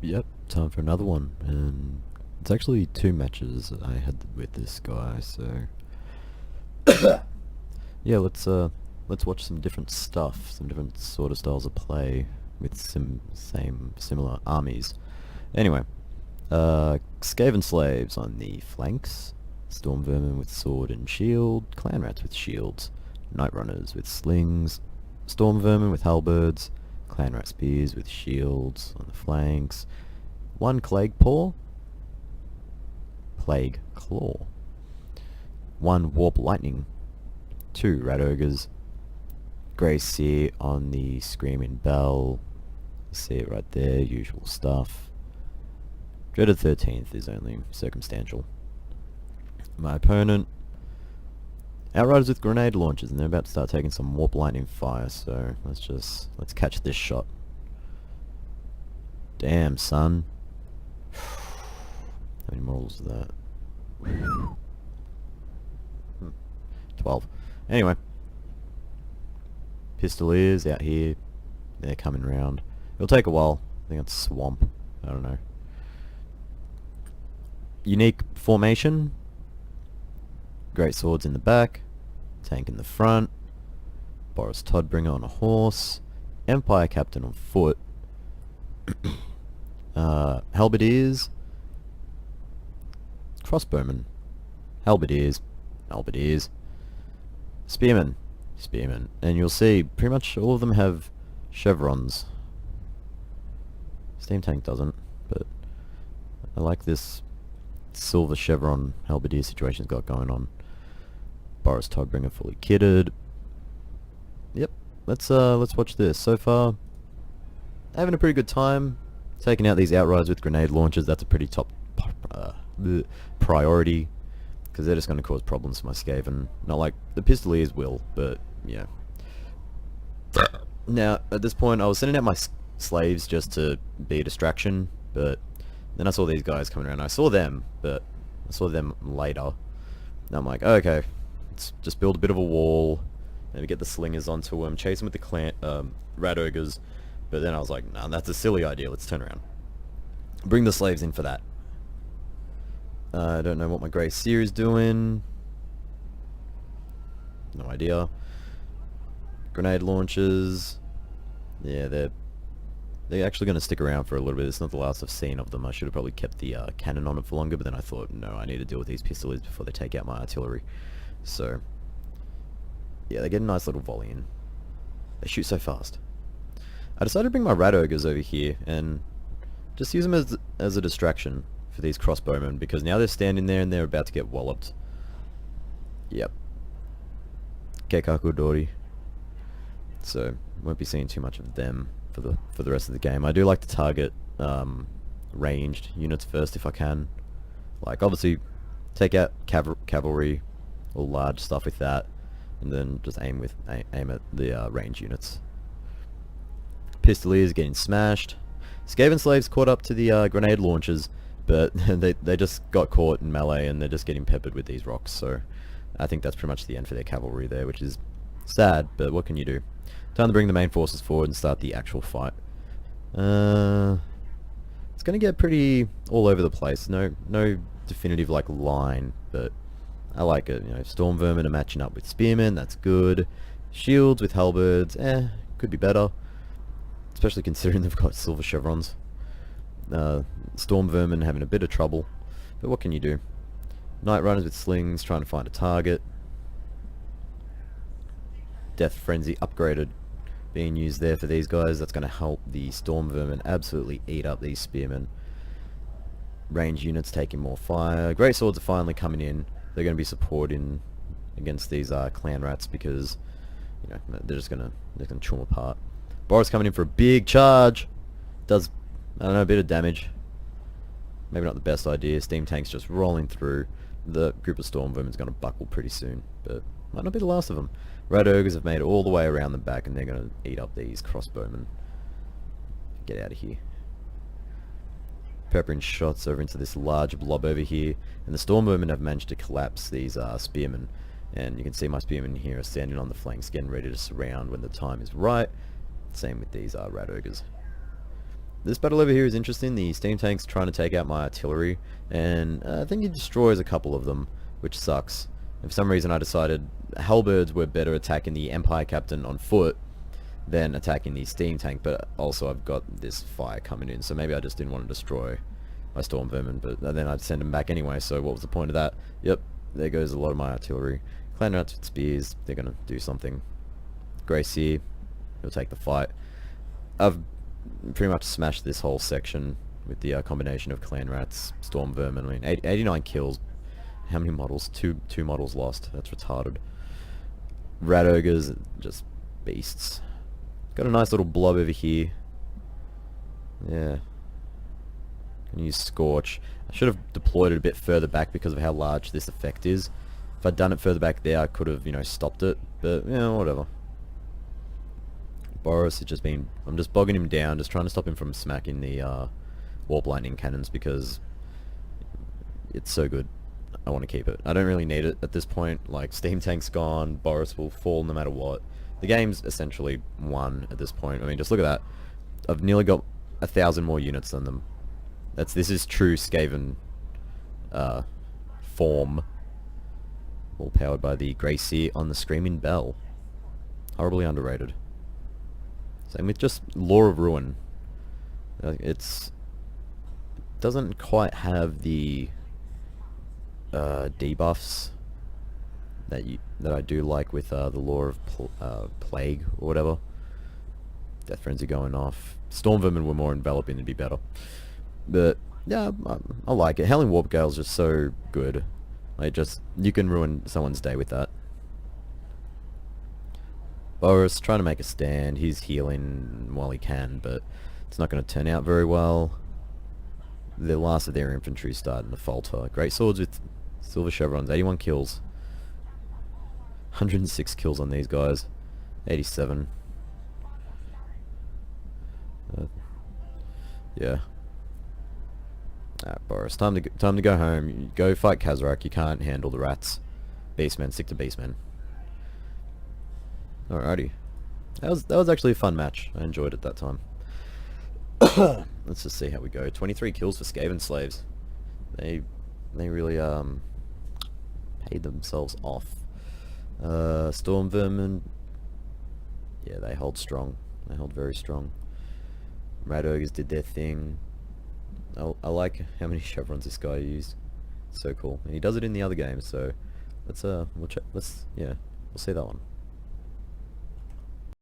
Yep, time for another one, and it's actually two matches I had with this guy. So yeah, let's watch some different stuff, some different sort of styles of play with some similar armies. Anyway, Skaven slaves on the flanks, storm vermin with sword and shield, clan rats with shields, night runners with slings, storm vermin with halberds, clan rat spears with shields on the flanks, one plague claw, one warp lightning, two rat ogres, Grey Seer on the screaming bell. See it right there, usual stuff. Dreaded 13th is only circumstantial. My opponent, Outriders with grenade launchers, and they're about to start taking some warp lightning fire, so let's catch this shot. Damn, son. How many models is that? 12. Anyway. Pistoliers out here. They're coming round. It'll take a while. I think it's swamp. I don't know. Unique formation. Great swords in the back. Tank in the front. Boris Todbringer on a horse. Empire Captain on foot. Halberdiers. Crossbowmen. Halberdiers. Spearmen. And you'll see pretty much all of them have chevrons. Steam Tank doesn't, but I like this silver chevron halberdier situation's got going on. Boris Todbringer fully kitted. Yep, let's watch this. So far, having a pretty good time taking out these outriders with grenade launchers. That's a pretty top priority, because they're just going to cause problems for my Skaven. Not like the Pistoliers will, but yeah. Now, at this point, I was sending out my slaves just to be a distraction, but then I saw these guys coming around. I saw them, but I saw them later. And I'm like, okay, let's just build a bit of a wall, maybe get the slingers onto them, chase them with the rat ogres. But then I was like, nah, that's a silly idea. Let's turn around. Bring the slaves in for that. I don't know what my Grey Seer is doing. No idea. Grenade launchers. Yeah, they're actually going to stick around for a little bit. It's not the last I've seen of them. I should have probably kept the cannon on them for longer, but then I thought, no, I need to deal with these pistols before they take out my artillery. So, yeah, they get a nice little volley in. They shoot so fast. I decided to bring my rat ogres over here and just use them as a distraction for these crossbowmen, because now they're standing there and they're about to get walloped. Yep. Keikaku Dori. So, won't be seeing too much of them for the rest of the game. I do like to target ranged units first if I can. Like, obviously, take out cavalry or large stuff with that, and then just aim at the ranged units. Pistoliers getting smashed. Skaven slaves caught up to the grenade launchers, but they just got caught in melee and they're just getting peppered with these rocks. So I think that's pretty much the end for their cavalry there, which is sad, but what can you do? Time to bring the main forces forward and start the actual fight. It's gonna get pretty all over the place. No definitive like line, but I like it. You know, storm vermin are matching up with spearmen. That's good. Shields with halberds, could be better. Especially considering they've got silver chevrons. Storm vermin having a bit of trouble, but what can you do? Night runners with slings trying to find a target. Death frenzy upgraded being used there for these guys. That's going to help the storm vermin absolutely eat up these spearmen. Range units taking more fire. Great swords are finally coming in. They're going to be supporting against these clan rats, because you know they're gonna chew them apart. Boris coming in for a big charge. Does, I don't know, a bit of damage. Maybe not the best idea. Steam Tank's just rolling through. The group of storm vermin's going to buckle pretty soon, but might not be the last of them. Rat ogres have made it all the way around the back, and they're going to eat up these crossbowmen. Get out of here. Peppering shots over into this large blob over here, and the storm vermin have managed to collapse these spearmen. And you can see my spearmen here are standing on the flanks, getting ready to surround when the time is right. Same with these rat ogres. this battle over here is interesting. The steam tank's trying to take out my artillery, and I think he destroys a couple of them, which sucks. And for some reason I decided halberds were better attacking the Empire Captain on foot than attacking the steam tank, but also I've got this fire coming in, so maybe I just didn't want to destroy my storm vermin, but then I'd send them back anyway, so what was the point of that? Yep, there goes a lot of my artillery. Clan rats with spears, they're gonna do something. Grey Seer, he'll take the fight. I've pretty much smashed this whole section with the combination of clan rats, storm vermin. I mean, 89 kills. How many models? Two models lost. That's retarded. Rat ogres, just beasts. Got a nice little blob over here. Yeah. Can use Scorch. I should have deployed it a bit further back because of how large this effect is. If I'd done it further back there, I could have, you know, stopped it. But, yeah, whatever. Boris has just been... I'm just bogging him down, just trying to stop him from smacking the warp lightning cannons because it's so good. I want to keep it. I don't really need it at this point. Like, steam tank's gone, Boris will fall no matter what. The game's essentially won at this point. I mean, just look at that. I've nearly got 1,000 more units than them. This is true Skaven form. All powered by the Grey Seer on the Screaming Bell. Horribly underrated. Same with just Lore of Ruin. It doesn't quite have the debuffs that I do like with the Lore of Plague or whatever. Death Frenzy going off. Storm Vermin were more enveloping, it'd be better. But yeah, I like it. Howling Warp Gale's just so good. Like, you can ruin someone's day with that. Boris trying to make a stand. He's healing while he can, but it's not going to turn out very well. The last of their infantry starting to falter. Great swords with silver chevrons. 81 kills. 106 kills on these guys. 87. Yeah. Alright, Boris. Time to go home. You go fight Kazarak. You can't handle the rats. Beastmen. Stick to Beastmen. Alrighty. That was actually a fun match. I enjoyed it that time. Let's just see how we go. 23 kills for Skaven slaves. They really paid themselves off. Storm Vermin. Yeah, they hold strong. They hold very strong. Rat ogres did their thing. I like how many chevrons this guy used. So cool, and he does it in the other games. So let's we'll see that one.